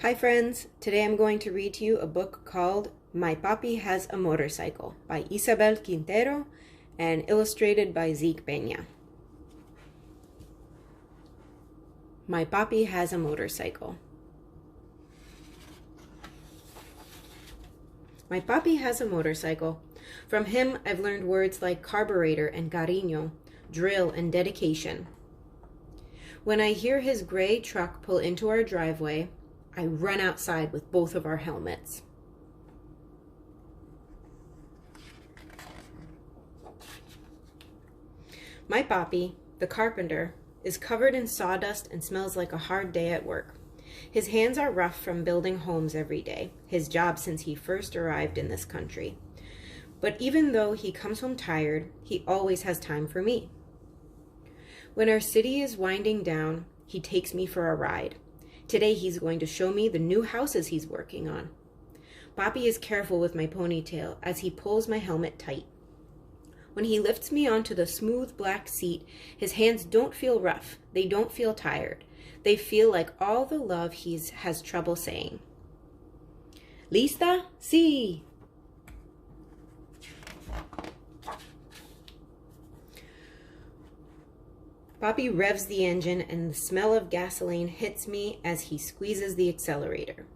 Hi friends, today I'm going to read to you a book called My Papi Has a Motorcycle by Isabel Quinteros and illustrated by Zeke Peña. My Papi Has a Motorcycle. My papi has a motorcycle. From him I've learned words like carburetor and cariño, drill and dedication. When I hear his gray truck pull into our driveway, I run outside with both of our helmets. My papi, the carpenter, is covered in sawdust and smells like a hard day at work. His hands are rough from building homes every day, his job since he first arrived in this country. But even though he comes home tired, he always has time for me. When our city is winding down, he takes me for a ride. Today he's going to show me the new houses he's working on. Papi is careful with my ponytail as he pulls my helmet tight. When he lifts me onto the smooth black seat, his hands don't feel rough. They don't feel tired. They feel like all the love he has trouble saying. Lista? Sí. Papi revs the engine and the smell of gasoline hits me as he squeezes the accelerator.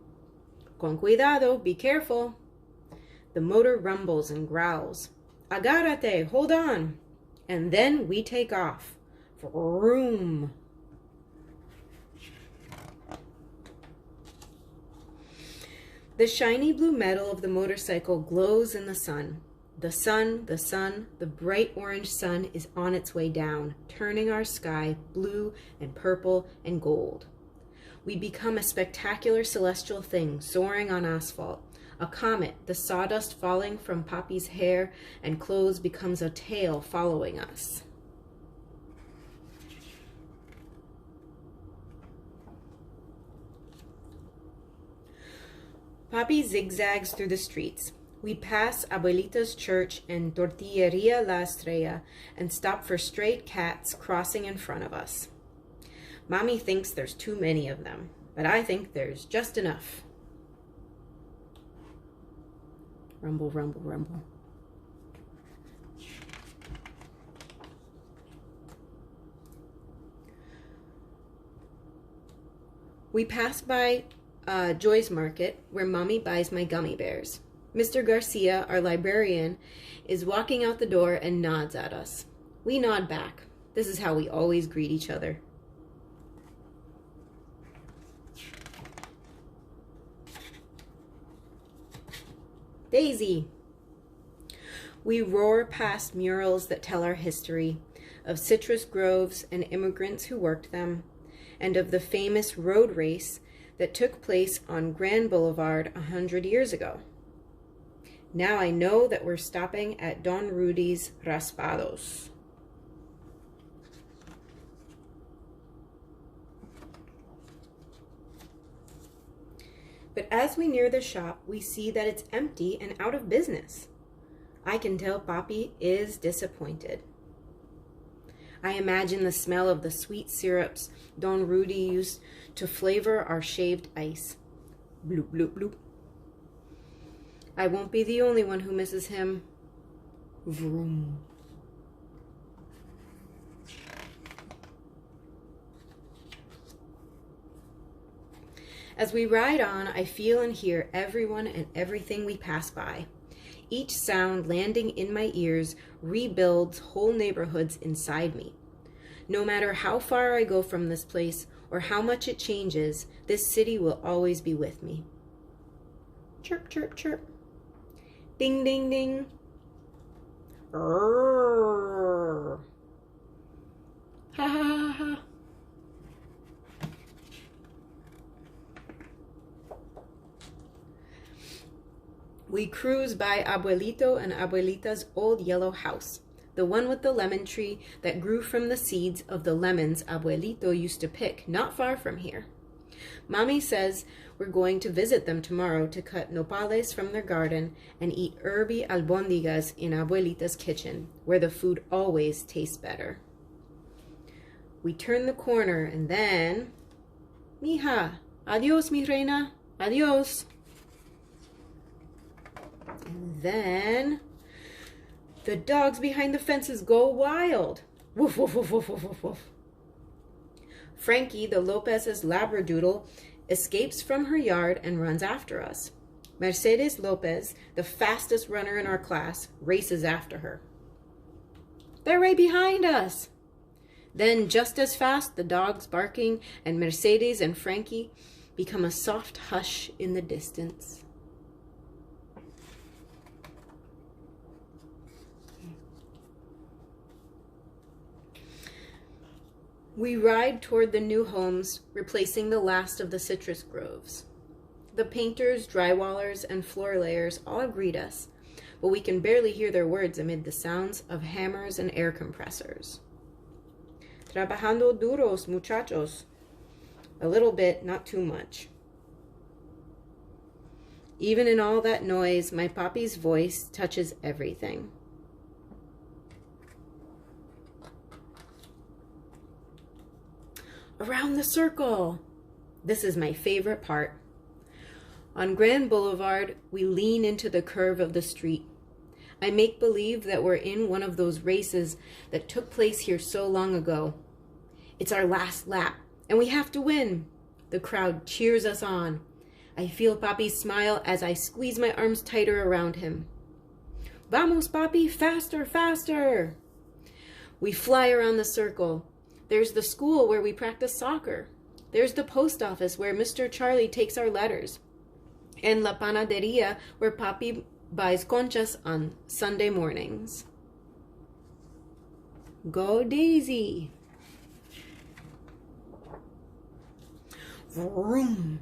Con cuidado, be careful. The motor rumbles and growls. Agárrate, hold on. And then we take off. Vroom. The shiny blue metal of the motorcycle glows in the sun. The sun, the bright orange sun is on its way down, turning our sky blue and purple and gold. We become a spectacular celestial thing soaring on asphalt. A comet, the sawdust falling from Papi's hair and clothes becomes a tail following us. Papi zigzags through the streets. We pass Abuelita's church and Tortilleria La Estrella and stop for stray cats crossing in front of us. Mommy thinks there's too many of them, but I think there's just enough. Rumble, rumble, rumble. We pass by Joy's Market, where Mommy buys my gummy bears. Mr. Garcia, our librarian, is walking out the door and nods at us. We nod back. This is how we always greet each other. Daisy! We roar past murals that tell our history, of citrus groves and immigrants who worked them, and of the famous road race that took place on Grand Boulevard 100 years ago. Now I know that we're stopping at Don Rudy's Raspados. But as we near the shop, we see that it's empty and out of business. I can tell Papi is disappointed. I imagine the smell of the sweet syrups Don Rudy used to flavor our shaved ice. Bloop, bloop, bloop. I won't be the only one who misses him. Vroom. As we ride on, I feel and hear everyone and everything we pass by. Each sound landing in my ears rebuilds whole neighborhoods inside me. No matter how far I go from this place or how much it changes, this city will always be with me. Chirp, chirp, chirp. Ding, ding, ding. Rrrr. Ha, ha, ha, ha. We cruise by Abuelito and Abuelita's old yellow house, the one with the lemon tree that grew from the seeds of the lemons Abuelito used to pick not far from here. Mommy says we're going to visit them tomorrow to cut nopales from their garden and eat herby albóndigas in Abuelita's kitchen, where the food always tastes better. We turn the corner and then... Mija, Adios, mi reina. Adios. And then the dogs behind the fences go wild. Woof, woof, woof, woof, woof, woof, woof. Frankie, the Lopez's labradoodle, escapes from her yard and runs after us. Mercedes Lopez, the fastest runner in our class, races after her. They're right behind us. Then, just as fast, the dogs barking and Mercedes and Frankie become a soft hush in the distance. We ride toward the new homes, replacing the last of the citrus groves. The painters, drywallers, and floor layers all greet us, but we can barely hear their words amid the sounds of hammers and air compressors. Trabajando duros, muchachos. A little bit, not too much. Even in all that noise, my Papi's voice touches everything. Around the circle. This is my favorite part. On Grand Boulevard, we lean into the curve of the street. I make believe that we're in one of those races that took place here so long ago. It's our last lap, and we have to win. The crowd cheers us on. I feel Papi's smile as I squeeze my arms tighter around him. Vamos, Papi, faster, faster! We fly around the circle. There's the school where we practice soccer. There's the post office where Mr. Charlie takes our letters. And La Panaderia where Papi buys conchas on Sunday mornings. Go Daisy! Vroom!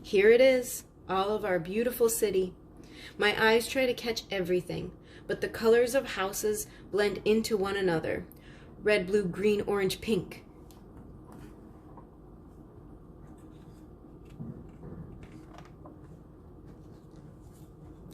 Here it is, all of our beautiful city. My eyes try to catch everything, but the colors of houses blend into one another. Red, blue, green, orange, pink.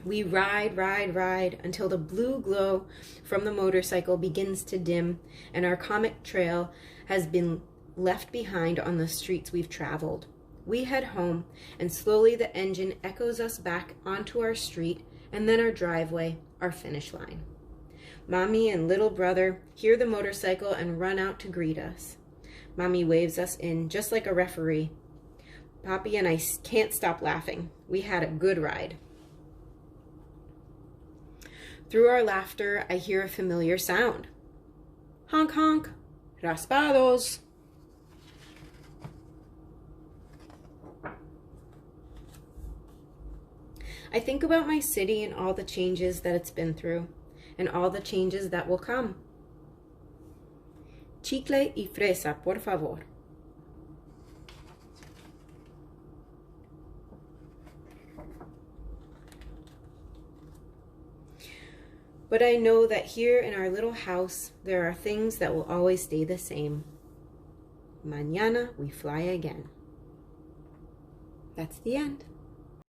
We ride, ride, ride until the blue glow from the motorcycle begins to dim and our comic trail has been left behind on the streets we've traveled. We head home and slowly the engine echoes us back onto our street and then our driveway, our finish line. Mommy and little brother hear the motorcycle and run out to greet us. Mommy waves us in just like a referee. Papi and I can't stop laughing. We had a good ride. Through our laughter, I hear a familiar sound. Honk, honk, raspados. I think about my city and all the changes that it's been through, and all the changes that will come. Chicle y fresa, por favor. But I know that here in our little house, there are things that will always stay the same. Mañana we fly again. That's the end.